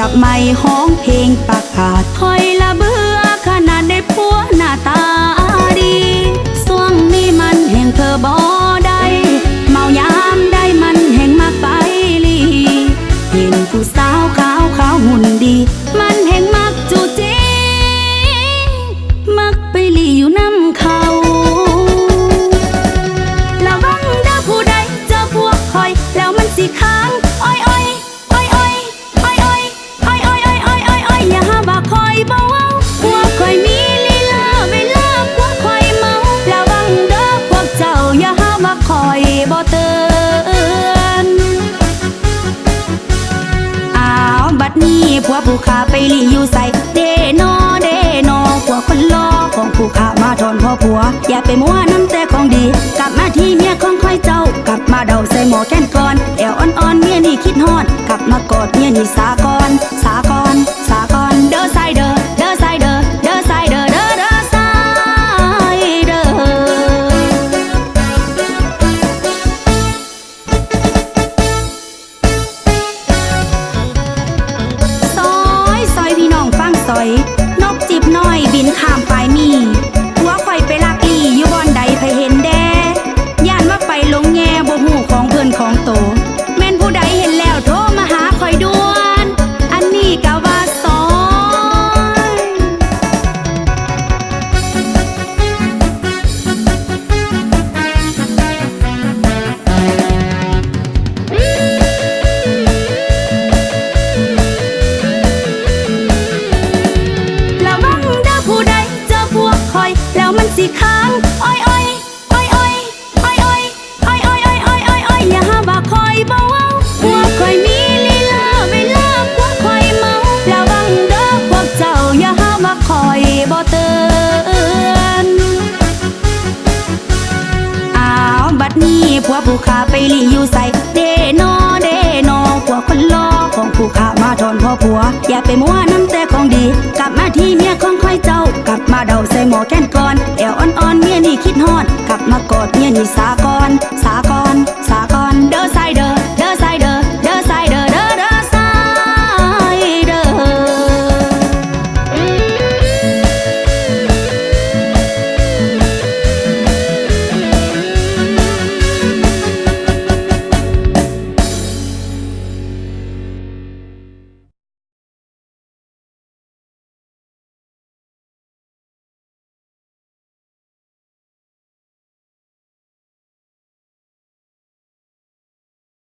จับไม้ห้องเพลงประกาศถอยละเบื่อขนาดได้ผัวหน้าตาดีช่วงนี้มันแห่งเธอบ่ได้เมายามได้มันแห่งมากไปลีเห็นผู้สาวขาวหุ่นดีมันแห่งมักจูจีมักไปลีอยู่น้ำเขาระวังเด้อผู้ใดเจอพวกคอยแล้วมันสิค้างอ้อยอย่าหาว่าคอยบ่เว้าพวกคอยมีลีลาเวลาพวกคอยเมาระวังเด้อพวกเจ้าอย่าหาว่าคอยบ่เตือนบัดนี้พวกผู้ขาไปลีอยู่ใส่เดนอพวกคนรอของผู้ขามาทอนพ่อผัวอย่าไปมัวน้ำแต่ของดีกลับมาที่เมียของคอยเจ้ากลับมาเดาใส่หมอแก้นก่อนแอวอ่อนเมียนี่คิดฮอดกลับมากอดเมียนี่สาก่อนเด้อไซเด้อเด้อไซเด้อเด้อไซเด้อเด้อไซเด้อซอยพี่น้องฟังซอยนกจิบน้อยบินข้ามปลายมีหัวข่อยไปลักลี่อยู่บอนใดไผเห็นแดย่านว่าไปลงแง่บ่หูของเพื่อนของโตแม่นผู้ใดเห็นแล้วโทรมาหาข่อยด่วนอันนี้กะว่าซอยระวังเด้อผู้ใดเจอพวกคอยแล้วมันสิค้างอ้อยอย่าหาว่าคอยบ่เว้าพวกคอยมีลีลาเวลาพวกคอยเมาระวังเด้อพวกเจ้าอย่าหาว่าคอยบ่เตือนบัดนี้พวกผู้ขาไปลีอยู่ใส่เดนอพวกคนรอของผู้ขามาทอนพ่อผัวอย่าไปมัวน้ำแต่ของดีกลับมาที่เมียของคอยเจ้ากลับมาเดาใส่หมอแก้นก่อนแอวอ่อนเมียนี่คิดฮอดกลับมากอดเมียนี่สาก่อน